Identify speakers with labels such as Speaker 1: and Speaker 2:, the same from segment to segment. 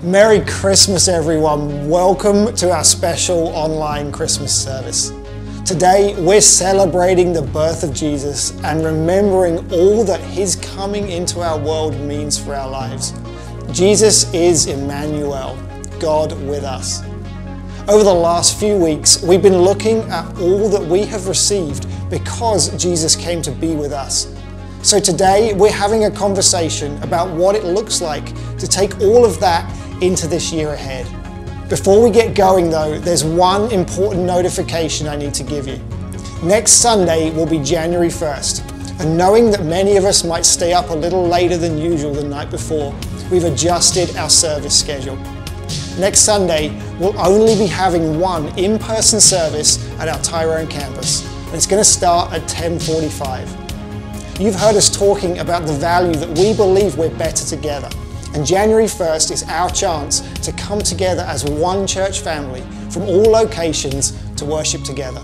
Speaker 1: Merry Christmas, everyone. Welcome to our special online Christmas service. Today, we're celebrating the birth of Jesus and remembering all that His coming into our world means for our lives. Jesus is Emmanuel, God with us. Over the last few weeks, we've been looking at all that we have received because Jesus came to be with us. So today, we're having a conversation about what it looks like to take all of that into this year ahead. Before we get going though, there's one important notification I need to give you. Next Sunday will be January 1st, and knowing that many of us might stay up a little later than usual the night before, we've adjusted our service schedule. Next Sunday, we'll only be having one in-person service at our Tyrone campus, and it's going to start at 10:45. You've heard us talking about the value that we believe we're better together. And January 1st is our chance to come together as one church family from all locations to worship together.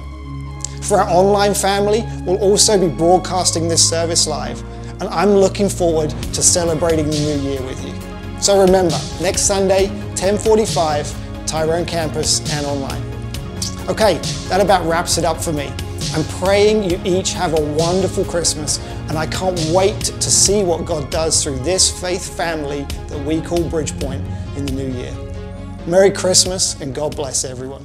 Speaker 1: For our online family, we'll also be broadcasting this service live, and I'm looking forward to celebrating the new year with you. So remember, next Sunday, 10:45, Tyrone campus and online. Okay, that about wraps it up for me. I'm praying you each have a wonderful Christmas, and I can't wait to see what God does through this faith family that we call BridgePoint in the new year. Merry Christmas and God bless everyone.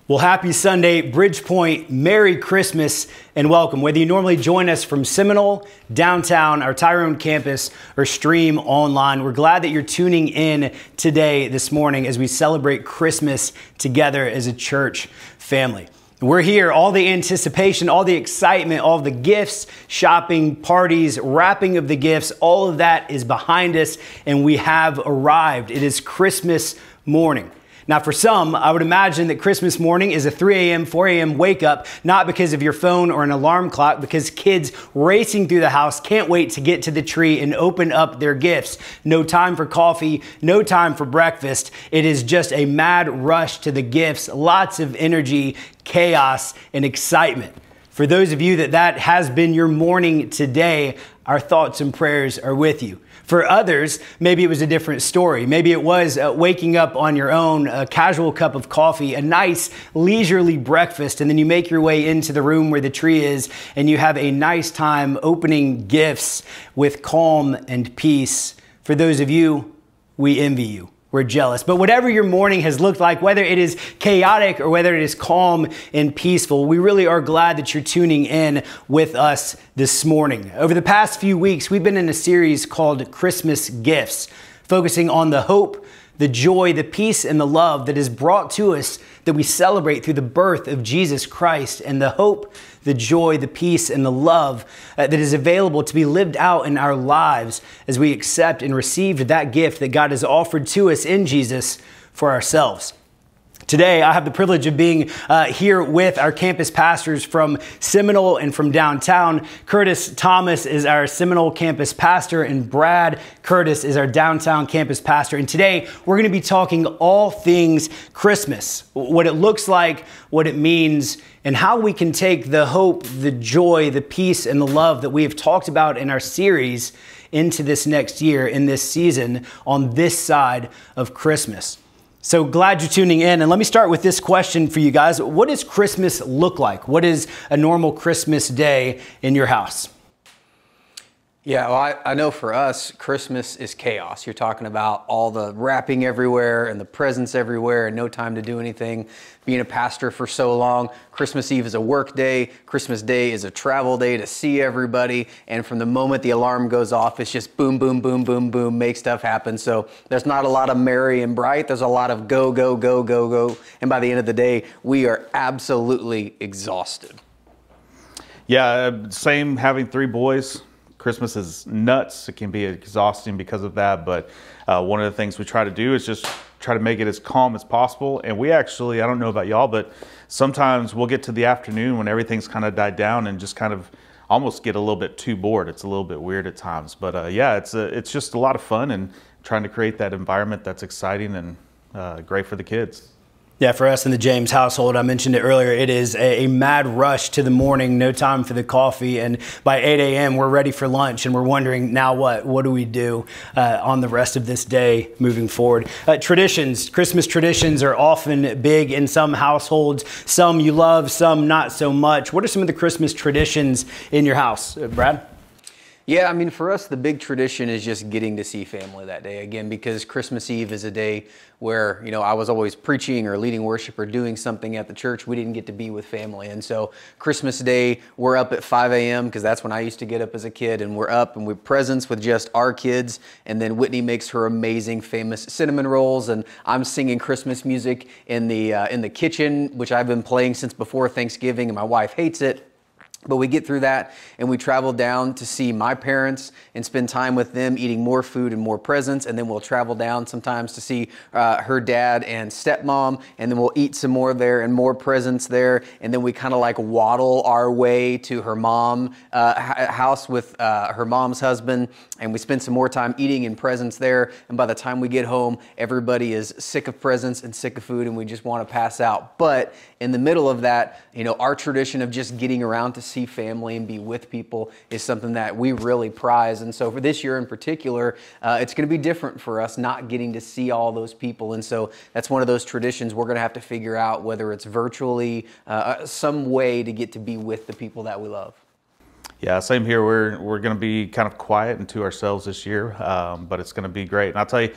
Speaker 2: Well, happy Sunday, BridgePoint, Merry Christmas, and welcome. Whether you normally join us from Seminole, downtown, our Tyrone campus, or stream online, we're glad that you're tuning in today, this morning, as we celebrate Christmas together as a church family. We're here, all the anticipation, all the excitement, all the gifts, shopping, parties, wrapping of the gifts, all of that is behind us, and we have arrived. It is Christmas morning. Now, for some, I would imagine that Christmas morning is a 3 a.m., 4 a.m. wake up, not because of your phone or an alarm clock, because kids racing through the house can't wait to get to the tree and open up their gifts. No time for coffee, no time for breakfast. It is just a mad rush to the gifts, lots of energy, chaos, and excitement. For those of you that has been your morning today, our thoughts and prayers are with you. For others, maybe it was a different story. Maybe it was waking up on your own, a casual cup of coffee, a nice leisurely breakfast, and then you make your way into the room where the tree is and you have a nice time opening gifts with calm and peace. For those of you, we envy you. We're jealous. But whatever your morning has looked like, whether it is chaotic or whether it is calm and peaceful, we really are glad that you're tuning in with us this morning. Over the past few weeks, we've been in a series called Christmas Gifts, focusing on the hope, the joy, the peace, and the love that is brought to us that we celebrate through the birth of Jesus Christ, and the hope, the joy, the peace, and the love that is available to be lived out in our lives as we accept and receive that gift that God has offered to us in Jesus for ourselves. Today, I have the privilege of being here with our campus pastors from Seminole and from downtown. Curtis Thomas is our Seminole campus pastor, and Brad Curtis is our downtown campus pastor. And today, we're going to be talking all things Christmas, what it looks like, what it means, and how we can take the hope, the joy, the peace, and the love that we have talked about in our series into this next year, in this season, on this side of Christmas. So glad you're tuning in. And let me start with this question for you guys. What does Christmas look like? What is a normal Christmas day in your house?
Speaker 3: Yeah, well, I know for us, Christmas is chaos. You're talking about all the wrapping everywhere and the presents everywhere and no time to do anything. Being a pastor for so long, Christmas Eve is a work day. Christmas Day is a travel day to see everybody. And from the moment the alarm goes off, it's just boom, boom, boom, boom, boom, make stuff happen. So there's not a lot of merry and bright. There's a lot of go, go, go, go, go. And by the end of the day, we are absolutely exhausted.
Speaker 4: Yeah, same, having 3 boys. Christmas is nuts. It can be exhausting because of that, but one of the things we try to do is just try to make it as calm as possible. And we actually, I don't know about y'all, but sometimes we'll get to the afternoon when everything's kind of died down and just kind of almost get a little bit too bored. It's a little bit weird at times, but yeah, it's just a lot of fun and trying to create that environment that's exciting and great for the kids.
Speaker 2: Yeah, for us in the James household, I mentioned it earlier, it is a mad rush to the morning, no time for the coffee, and by 8 a.m. we're ready for lunch, and we're wondering, now what? What do we do on the rest of this day moving forward? Traditions, Christmas traditions are often big in some households. Some you love, some not so much. What are some of the Christmas traditions in your house? Brad?
Speaker 3: Yeah, I mean, for us, the big tradition is just getting to see family that day. Again, because Christmas Eve is a day where, you know, I was always preaching or leading worship or doing something at the church. We didn't get to be with family. And so Christmas Day, we're up at 5 a.m. because that's when I used to get up as a kid. And we're up and we're presents with just our kids. And then Whitney makes her amazing, famous cinnamon rolls. And I'm singing Christmas music in the kitchen, which I've been playing since before Thanksgiving. And my wife hates it. But we get through that and we travel down to see my parents and spend time with them eating more food and more presents. And then we'll travel down sometimes to see her dad and stepmom. And then we'll eat some more there and more presents there. And then we kind of like waddle our way to her mom house with her mom's husband. And we spend some more time eating and presents there. And by the time we get home, everybody is sick of presents and sick of food and we just want to pass out. But in the middle of that, you know, our tradition of just getting around to see family and be with people is something that we really prize. And so for this year in particular, it's going to be different for us not getting to see all those people. And so that's one of those traditions we're going to have to figure out, whether it's virtually, some way to get to be with the people that we love.
Speaker 4: Yeah, same here. We're going to be kind of quiet and to ourselves this year, but it's going to be great. And I'll tell you,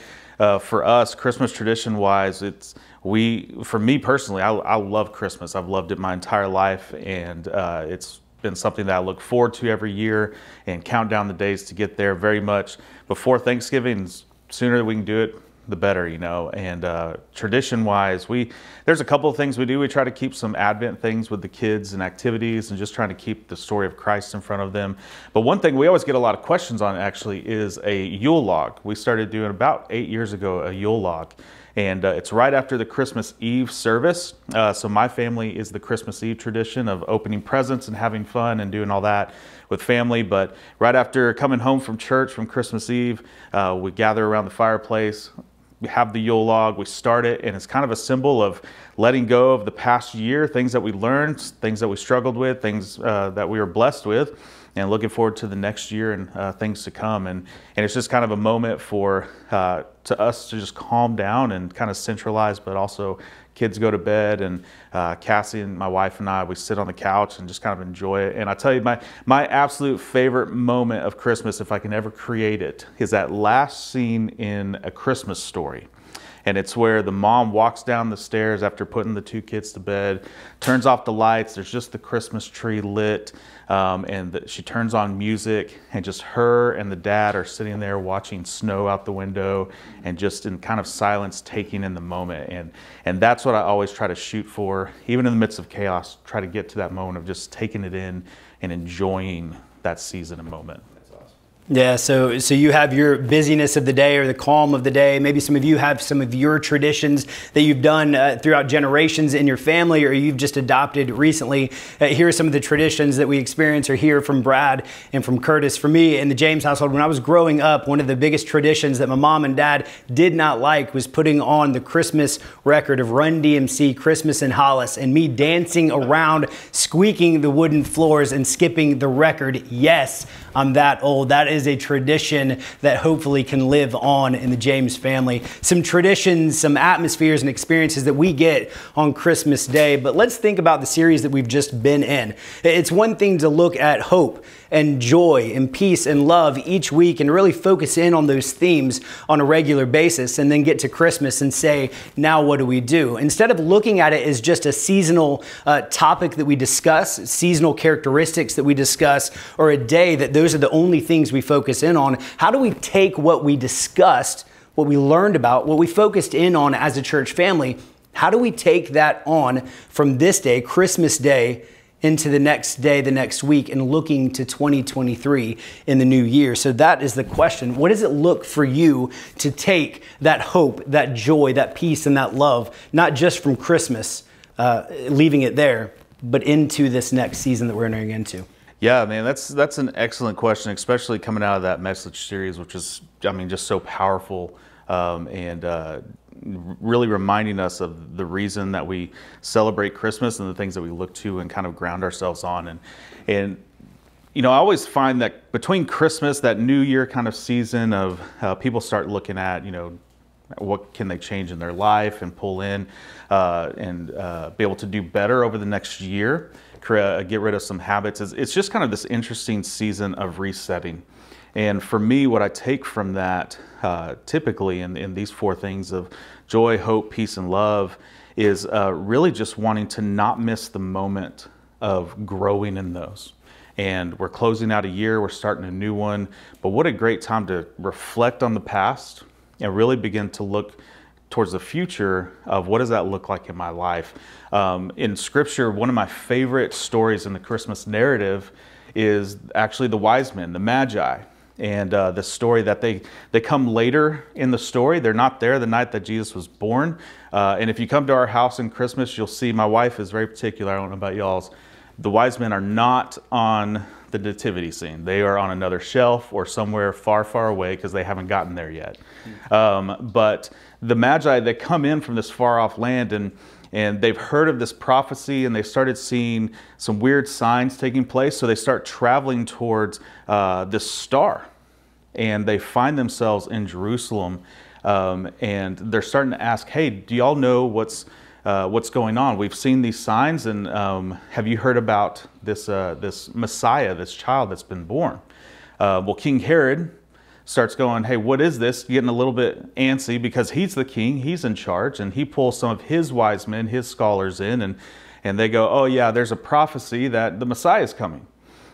Speaker 4: for us, Christmas tradition-wise, for me personally, I love Christmas. I've loved it my entire life, and it's been something that I look forward to every year and count down the days to get there very much before Thanksgiving. Sooner we can do it, the better, you know. And tradition-wise, there's a couple of things we do. We try to keep some Advent things with the kids and activities and just trying to keep the story of Christ in front of them. But one thing we always get a lot of questions on actually is a Yule log. We started doing about 8 years ago a Yule log. And it's right after the Christmas Eve service. So my family is the Christmas Eve tradition of opening presents and having fun and doing all that with family. But right after coming home from church from Christmas Eve, we gather around the fireplace, we have the Yule log, we start it, and it's kind of a symbol of letting go of the past year, things that we learned, things that we struggled with, things that we were blessed with, and looking forward to the next year and things to come. And it's just kind of a moment for to us to just calm down and kind of centralize, but also kids go to bed, and Cassie and my wife and I, we sit on the couch and just kind of enjoy it. And I tell you, my absolute favorite moment of Christmas, if I can ever create it, is that last scene in A Christmas Story. And it's where the mom walks down the stairs after putting the 2 kids to bed, turns off the lights, there's just the Christmas tree lit, and she turns on music, and just her and the dad are sitting there watching snow out the window and just in kind of silence taking in the moment. And that's what I always try to shoot for, even in the midst of chaos, try to get to that moment of just taking it in and enjoying that season and moment.
Speaker 2: Yeah, so you have your busyness of the day or the calm of the day. Maybe some of you have some of your traditions that you've done throughout generations in your family, or you've just adopted recently. Here are some of the traditions that we experience or hear from Brad and from Curtis. For me, in the James household, when I was growing up, one of the biggest traditions that my mom and dad did not like was putting on the Christmas record of Run DMC, Christmas in Hollis, and me dancing around, squeaking the wooden floors and skipping the record. Yes, I'm that old. That is a tradition that hopefully can live on in the James family. Some traditions, some atmospheres and experiences that we get on Christmas Day. But let's think about the series that we've just been in. It's one thing to look at hope and joy and peace and love each week and really focus in on those themes on a regular basis, and then get to Christmas and say, now what do we do? Instead of looking at it as just a seasonal topic that we discuss, seasonal characteristics that we discuss, or a day that those are the only things we focus in on, how do we take what we discussed, what we learned about, what we focused in on as a church family, how do we take that on from this day, Christmas Day, into the next day, the next week, and looking to 2023 in the new year? So that is the question. What does it look for you to take that hope, that joy, that peace, and that love, not just from Christmas, leaving it there, but into this next season that we're entering into?
Speaker 4: Yeah, man, that's an excellent question, especially coming out of that message series, which is, I mean, just so powerful, and really reminding us of the reason that we celebrate Christmas and the things that we look to and kind of ground ourselves on. And you know, I always find that between Christmas, that New Year kind of season of people start looking at, you know, what can they change in their life and pull in and be able to do better over the next year, get rid of some habits. It's just kind of this interesting season of resetting. And for me, what I take from that typically in these 4 things of joy, hope, peace, and love is really just wanting to not miss the moment of growing in those. And we're closing out a year, we're starting a new one, but what a great time to reflect on the past and really begin to look towards the future of what does that look like in my life. In Scripture, one of my favorite stories in the Christmas narrative is actually the wise men, the Magi. And the story that they come later in the story. They're not there the night that Jesus was born. And if you come to our house in Christmas, you'll see my wife is very particular. I don't know about y'all's. The wise men are not on the nativity scene. They are on another shelf or somewhere far, far away because they haven't gotten there yet. But the Magi, they come in from this far off land and they've heard of this prophecy and they started seeing some weird signs taking place. So they start traveling towards this star and they find themselves in Jerusalem and they're starting to ask, hey, do y'all know what's going on? We've seen these signs and have you heard about this Messiah, this child that's been born? Well, King Herod starts going, hey, what is this? Getting a little bit antsy because he's the king, he's in charge, and he pulls some of his wise men, his scholars in, and they go, oh yeah, there's a prophecy that the Messiah is coming.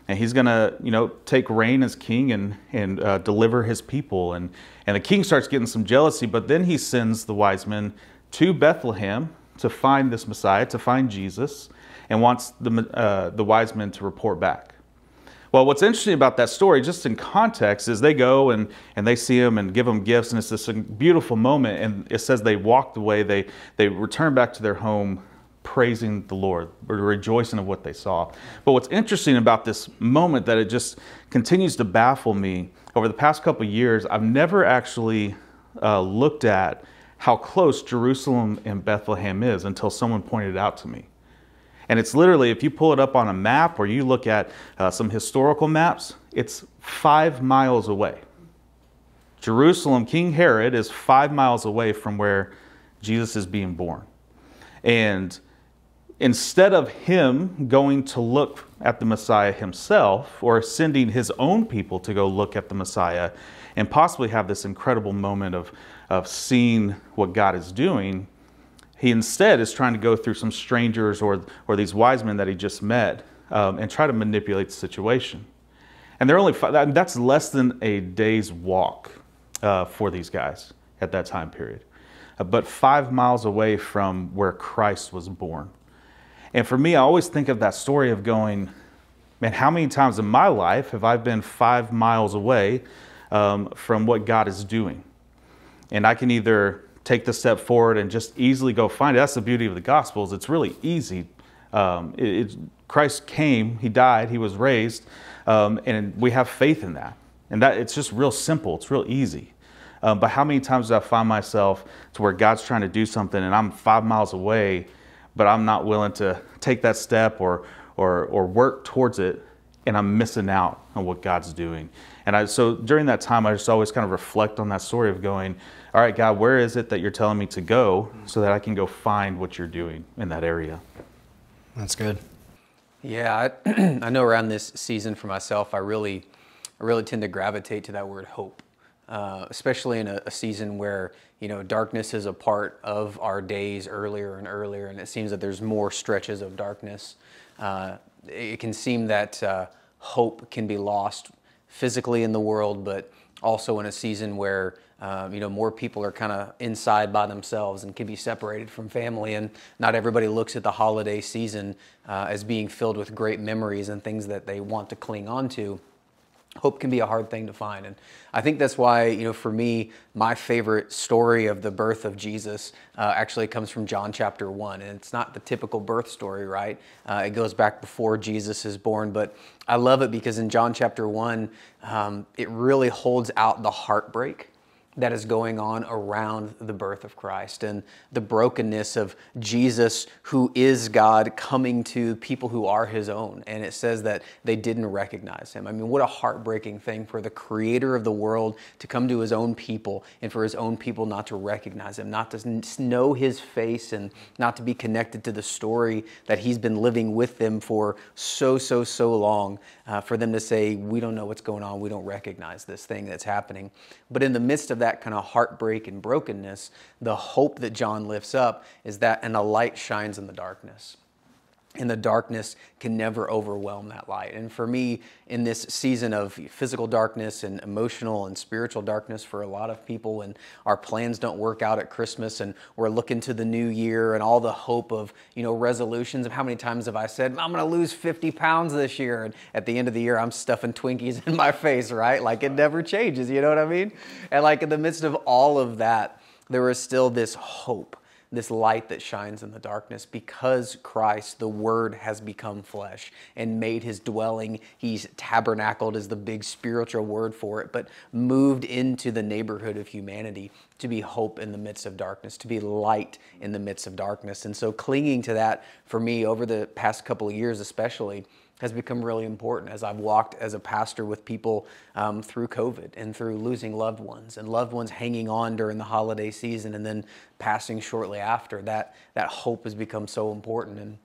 Speaker 4: And he's gonna, you know, take reign as king and deliver his people. And the king starts getting some jealousy, but then he sends the wise men to Bethlehem to find this Messiah, to find Jesus, and wants the wise men to report back. Well, what's interesting about that story, just in context, is they go and they see him and give him gifts, and it's this beautiful moment. And it says they walked away, they returned back to their home, praising the Lord, rejoicing of what they saw. But what's interesting about this moment that it just continues to baffle me over the past couple of years, I've never actually looked at how close Jerusalem and Bethlehem is until someone pointed it out to me. And it's literally, if you pull it up on a map or you look at some historical maps, it's 5 miles away. Jerusalem, King Herod is 5 miles away from where Jesus is being born. And instead of him going to look at the Messiah himself or sending his own people to go look at the Messiah and possibly have this incredible moment of seeing what God is doing, he instead is trying to go through some strangers or these wise men that he just met and try to manipulate the situation. And they're only that's less than a day's walk for these guys at that time period, but 5 miles away from where Christ was born. And for me, I always think of that story of going, man, how many times in my life have I been 5 miles away from what God is doing? And I can either take the step forward and just easily go find it. That's the beauty of the Gospels. It's really easy. Christ came, he died, he was raised, and we have faith in that. And that it's just real simple. It's real easy. But how many times do I find myself to where God's trying to do something and I'm 5 miles away, but I'm not willing to take that step or work towards it, and I'm missing out on what God's doing. And so during that time, I just always kind of reflect on that story of going, all right, God, where is it that you're telling me to go so that I can go find what you're doing in that area?
Speaker 2: That's good.
Speaker 3: Yeah, I know around this season for myself, I really tend to gravitate to that word hope, especially in a season where, darkness is a part of our days earlier and earlier, and it seems that there's more stretches of darkness. It can seem that hope can be lost physically in the world, but also in a season where more people are kind of inside by themselves and can be separated from family, and not everybody looks at the holiday season as being filled with great memories and things that they want to cling on to. Hope can be a hard thing to find. And I think that's why, for me, my favorite story of the birth of Jesus actually comes from John chapter 1. And it's not the typical birth story, right? It goes back before Jesus is born. But I love it because in John chapter 1, it really holds out the heartbreak that is going on around the birth of Christ and the brokenness of Jesus, who is God, coming to people who are his own. And it says that they didn't recognize him. I mean, what a heartbreaking thing for the creator of the world to come to his own people and for his own people not to recognize him, not to know his face and not to be connected to the story that he's been living with them for so long, for them to say, we don't know what's going on. We don't recognize this thing that's happening. But in the midst of that kind of heartbreak and brokenness, the hope that John lifts up is that, and a light shines in the darkness. And the darkness can never overwhelm that light. And for me, in this season of physical darkness and emotional and spiritual darkness for a lot of people, and our plans don't work out at Christmas, and we're looking to the new year and all the hope of, resolutions. How many times have I said, I'm going to lose 50 pounds this year? And at the end of the year, I'm stuffing Twinkies in my face, right? Like, it never changes, you know what I mean? And like in the midst of all of that, there is still this hope, this light that shines in the darkness, because Christ, the Word, has become flesh and made his dwelling. He's tabernacled is the big spiritual word for it, but moved into the neighborhood of humanity to be hope in the midst of darkness, to be light in the midst of darkness. And so clinging to that for me over the past couple of years especially has become really important as I've walked as a pastor with people through COVID and through losing loved ones and loved ones hanging on during the holiday season and then passing shortly after. That hope has become so important. And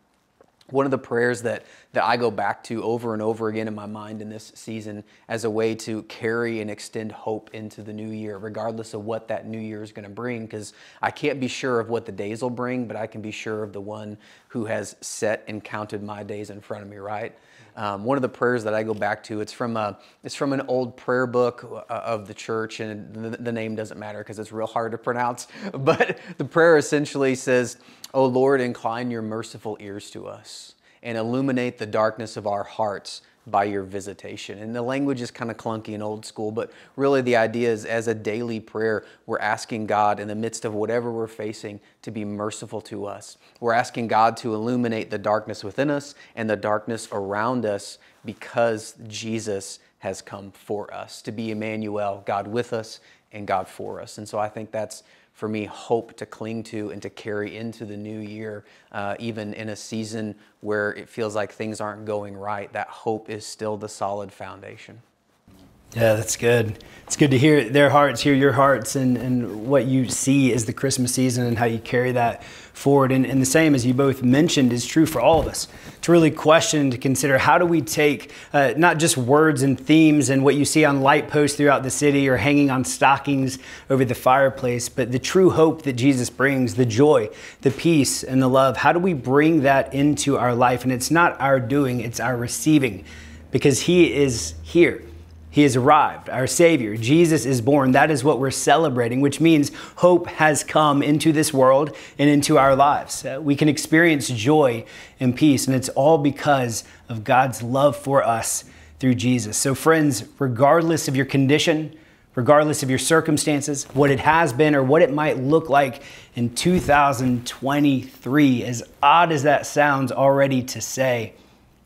Speaker 3: one of the prayers that I go back to over and over again in my mind in this season as a way to carry and extend hope into the new year, regardless of what that new year is going to bring, because I can't be sure of what the days will bring, but I can be sure of the one who has set and counted my days in front of me, right? One of the prayers that I go back to, it's from an old prayer book of the church, and the name doesn't matter because it's real hard to pronounce, but the prayer essentially says, "O Lord, incline your merciful ears to us and illuminate the darkness of our hearts by your visitation." And the language is kind of clunky and old school, but really the idea is, as a daily prayer, we're asking God in the midst of whatever we're facing to be merciful to us. We're asking God to illuminate the darkness within us and the darkness around us, because Jesus has come for us, to be Emmanuel, God with us and God for us. And so I think that's, for me, hope to cling to and to carry into the new year, even in a season where it feels like things aren't going right. That hope is still the solid foundation.
Speaker 2: Yeah, that's good. It's good to hear their hearts, hear your hearts, and what you see as the Christmas season and how you carry that forward. And the same as you both mentioned is true for all of us. To really question, to consider, how do we take not just words and themes and what you see on light posts throughout the city or hanging on stockings over the fireplace, but the true hope that Jesus brings, the joy, the peace, and the love. How do we bring that into our life? And it's not our doing, it's our receiving, because He is here. He has arrived, our Savior. Jesus is born. That is what we're celebrating, which means hope has come into this world and into our lives. We can experience joy and peace, and it's all because of God's love for us through Jesus. So friends, regardless of your condition, regardless of your circumstances, what it has been or what it might look like in 2023, as odd as that sounds already to say,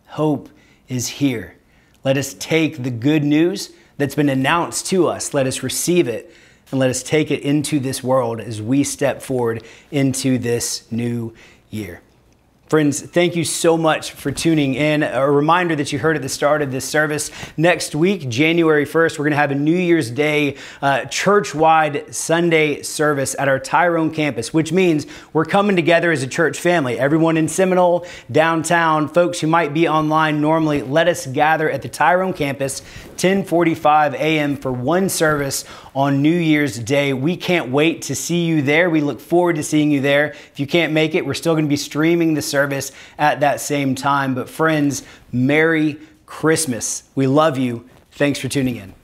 Speaker 2: hope is here. Let us take the good news that's been announced to us. Let us receive it and let us take it into this world as we step forward into this new year. Friends, thank you so much for tuning in. A reminder that you heard at the start of this service, next week, January 1st, we're going to have a New Year's Day church-wide Sunday service at our Tyrone campus, which means we're coming together as a church family. Everyone in Seminole, downtown, folks who might be online normally, let us gather at the Tyrone campus, 10:45 a.m. for one service on New Year's Day. We can't wait to see you there. We look forward to seeing you there. If you can't make it, we're still going to be streaming the service at that same time. But friends, Merry Christmas. We love you. Thanks for tuning in.